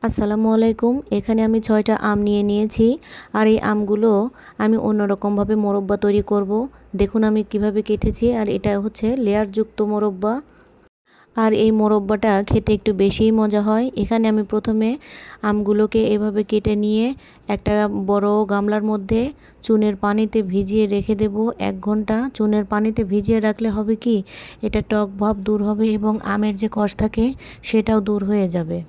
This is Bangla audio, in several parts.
আসসালামু আলাইকুম। এখানে আমি ৬টা আম নিয়ে নিয়েছি। আর এই আমগুলো আমি অন্যরকমভাবে মোরব্বা তৈরি করব। দেখুন আমি কিভাবে কেটেছি, আর এটা হচ্ছে লেয়ারযুক্ত মোরব্বা। আর এই মোরব্বাটা খেতে একটু বেশিই মজা হয়। এখানে আমি প্রথমে আমগুলোকে এভাবে কেটে নিয়ে একটা বড় গামলার মধ্যে চুনের পানিতে ভিজিয়ে রেখে দেব ১ ঘন্টা। চুনের পানিতে ভিজিয়ে রাখলে হবে কি, এটা টক ভাব দূর হবে এবং আমের যে কষ থাকে সেটাও দূর হয়ে যাবে।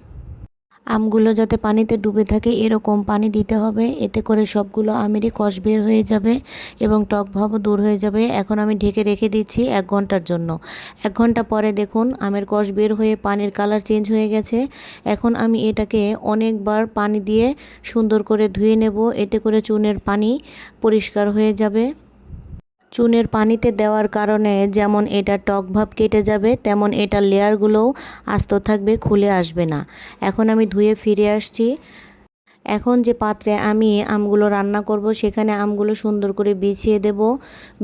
আমগুলো যাতে পানিতে ডুবে থাকে এরকম পানি দিতে হবে, এতে করে সবগুলো আমেরই কষ বের হয়ে যাবে এবং টক ভাবও দূর হয়ে যাবে। এখন আমি ঢেকে রেখে দিচ্ছি ১ ঘন্টার জন্য। ১ ঘন্টা পরে দেখুন আমের কষ বের হয়ে পানির কালার চেঞ্জ হয়ে গেছে। এখন আমি এটাকে অনেকবার পানি দিয়ে সুন্দর করে ধুয়ে নেব, এতে করে চুনের পানি পরিষ্কার হয়ে যাবে। চুনের পানিতে দেওয়ার কারণে যেমন এটা টক ভাব কেটে যাবে, তেমন এটার লেয়ারগুলোও আস্ত থাকবে, খুলে আসবে না। এখন আমি ধুয়ে ফিরে আসছি। এখন যে পাত্রে আমি আমগুলো রান্না করব সেখানে আমগুলো সুন্দর করে বিছিয়ে দেব।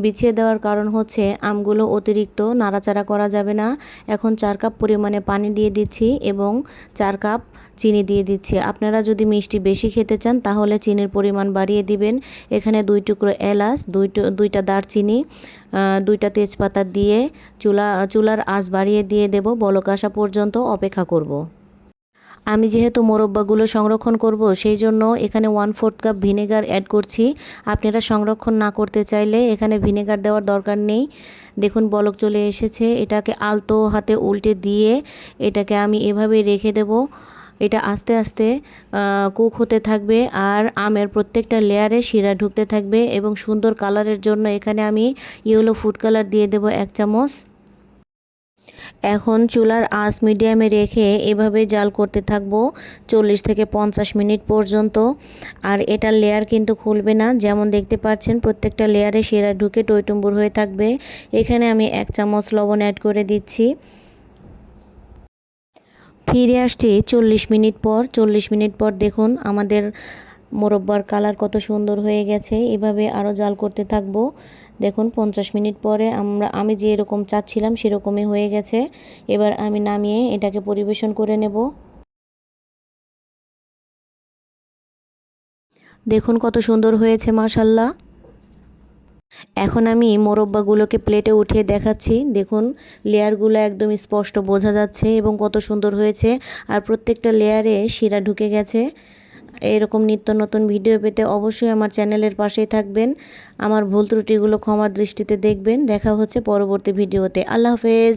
বিছিয়ে দেওয়ার কারণ হচ্ছে আমগুলো অতিরিক্ত নাড়াচাড়া করা যাবে না। এখন ৪ কাপ পরিমাণে পানি দিয়ে দিচ্ছি এবং ৪ কাপ চিনি দিয়ে দিচ্ছি। আপনারা যদি মিষ্টি বেশি খেতে চান তাহলে চিনির পরিমাণ বাড়িয়ে দিবেন। এখানে ২ টুকরো এলাচ, ২টা দারচিনি, ২টা তেজপাতা দিয়ে চুলার আঁচ বাড়িয়ে দিয়ে দেব। বলক আসা পর্যন্ত অপেক্ষা করব। আমি যেহেতু মোরব্বাগুলো সংরক্ষণ করব সেই জন্য এখানে 1/4 কাপ ভিনেগার অ্যাড করছি। আপনারা সংরক্ষণ না করতে চাইলে এখানে ভিনেগার দেওয়ার দরকার নেই। দেখুন বলক চলে এসেছে। এটাকে আলতো হাতে উল্টে দিয়ে এটাকে আমি এভাবে রেখে দেব। এটা আস্তে আস্তে কুক হতে থাকবে আর আমের প্রত্যেকটা লেয়ারে শিরা ঢুকতে থাকবে এবং সুন্দর কালারের জন্য এখানে আমি ইয়েলো ফুড কালার দিয়ে দেব ১ চামচ। এখন চুলার আঁচ মিডিয়ামে রেখে এভাবে জাল করতে থাকবো ৪০ থেকে ৫০ মিনিট পর্যন্ত। আর এটার লেয়ার কিন্তু খুলবে না, যেমন দেখতে পাচ্ছেন প্রত্যেকটা লেয়ারে শিরা ঢুকে টইটুম্বুর হয়ে থাকবে। এখানে আমি ১ চামচ লবণ অ্যাড করে দিচ্ছি। ফিরে আসছি ৪০ মিনিট পর। ৪০ মিনিট পর দেখুন আমাদের মোরব্বার কালার কত সুন্দর হয়ে গেছে। এভাবে আরও জাল করতে থাকবো। দেখুন ৫০ মিনিট পরে আমি যে এরকম চাচ্ছিলাম সেরকমই হয়ে গেছে। এবার আমি নামিয়ে এটাকে পরিবেশন করে নেব। দেখুন কত সুন্দর হয়েছে মাশাল্লাহ। এখন আমি মোরব্বাগুলোকে প্লেটে উঠিয়ে দেখাচ্ছি। দেখুন লেয়ারগুলো একদম স্পষ্ট বোঝা যাচ্ছে এবং কত সুন্দর হয়েছে। আর প্রত্যেকটা লেয়ারে শিরা ঢুকে গেছে। এরকম নিত্য নতুন ভিডিও পেতে অবশ্যই আমার চ্যানেলের পাশেই থাকবেন। আমার ভুল ত্রুটিগুলো ক্ষমার দৃষ্টিতে দেখবেন। দেখা হচ্ছে পরবর্তী ভিডিওতে। আল্লাহ হাফেজ।